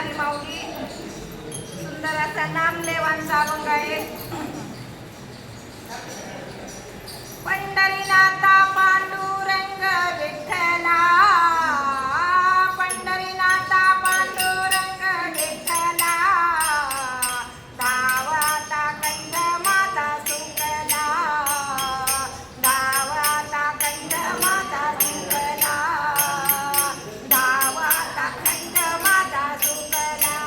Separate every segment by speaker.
Speaker 1: सोनाली माऊली सुंदर असा नामदेवांचा अभंग आहे. पंढरीनाथा पांडुरंग विठ्ठला, पंढरीनाथा पांडुरंग विठ्ठला, धावाता कंठ माझा सुकला, धावाता कंठ माझा सुकला, धावाता कंठ माझा सुकला.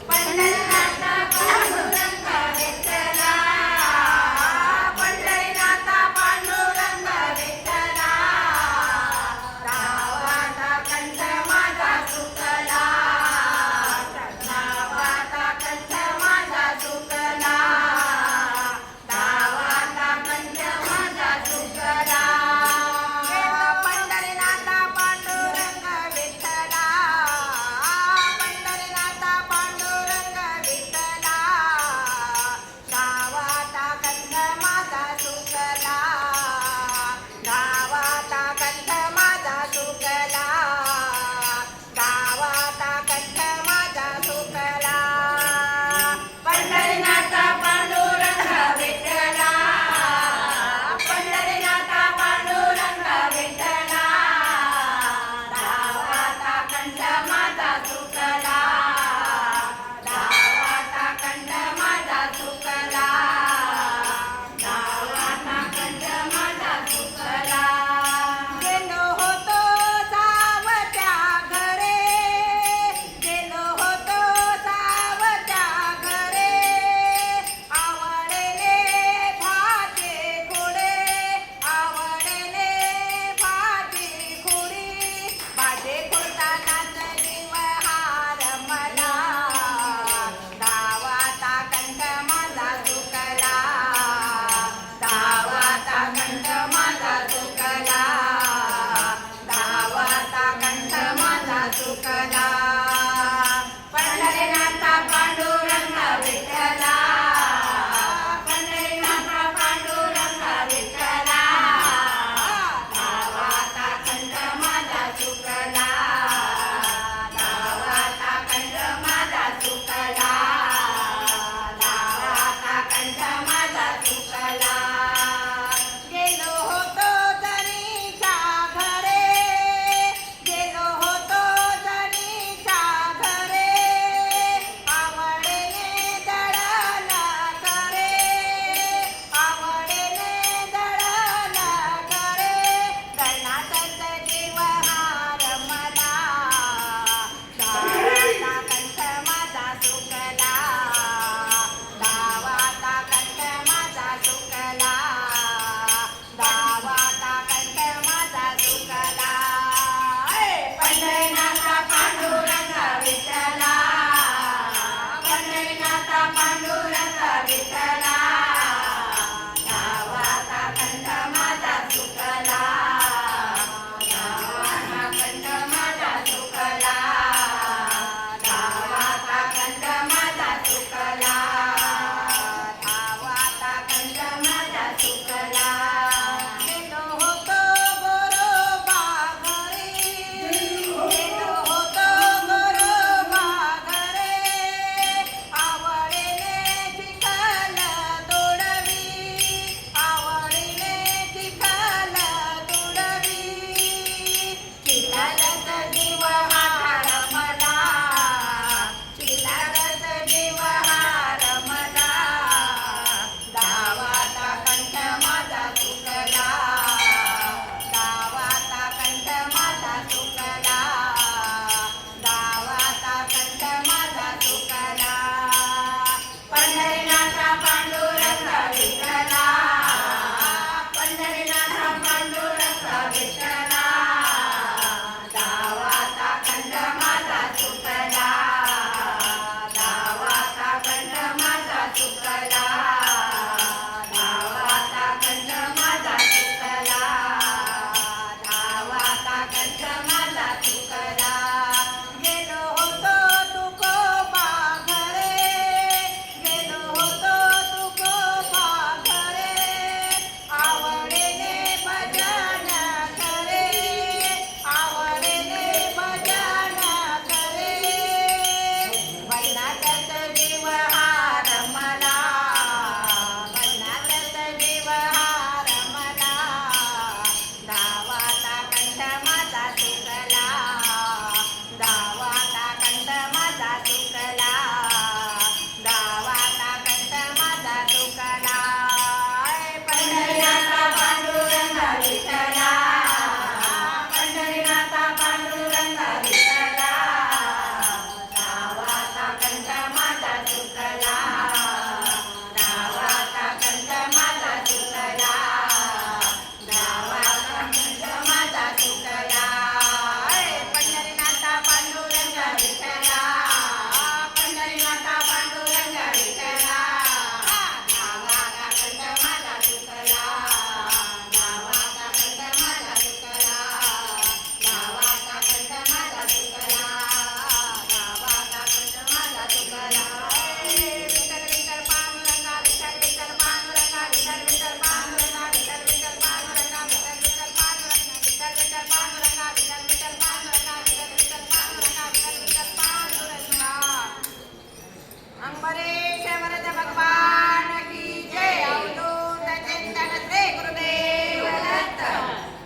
Speaker 1: पंढरीनाथा पांडुरंग विठ्ठला, पंढरीनाथा पांडुरंग विठ्ठला, धावाता कंठ माझा सुकला, धावाता कंठ माझा सुकला, धावाता कंठ माझा सुकला. गेलो पंढरीनाथा पांडुरंग विठ्ठला, पंढरीनाथा पांडुरंग विठ्ठला, धावाता कंठ माझा सुकला, धावाता कंठ माझा सुकला, धावाता कंठ माझा सुकला. पंढरीनाथा पांडुरंग विठ्ठला, पंढरीनाथा पांडुरंग विठ्ठला, धावाता कंठ माझा सुकला, धावाता कंठ माझा सुकला, धावाता कंठ माझा सुकला. गेलो होतो सावत्या घरे, गेलो होतो सावत्या घरे, आवडले भाते खुडे, आवडले भाते खुडी, भाते खुडतानाच जीवहार मला, धावाता कंठ माझा सुकला, धावाता कंठ माझा सुकला, धावाता कंठ माझा सुकला.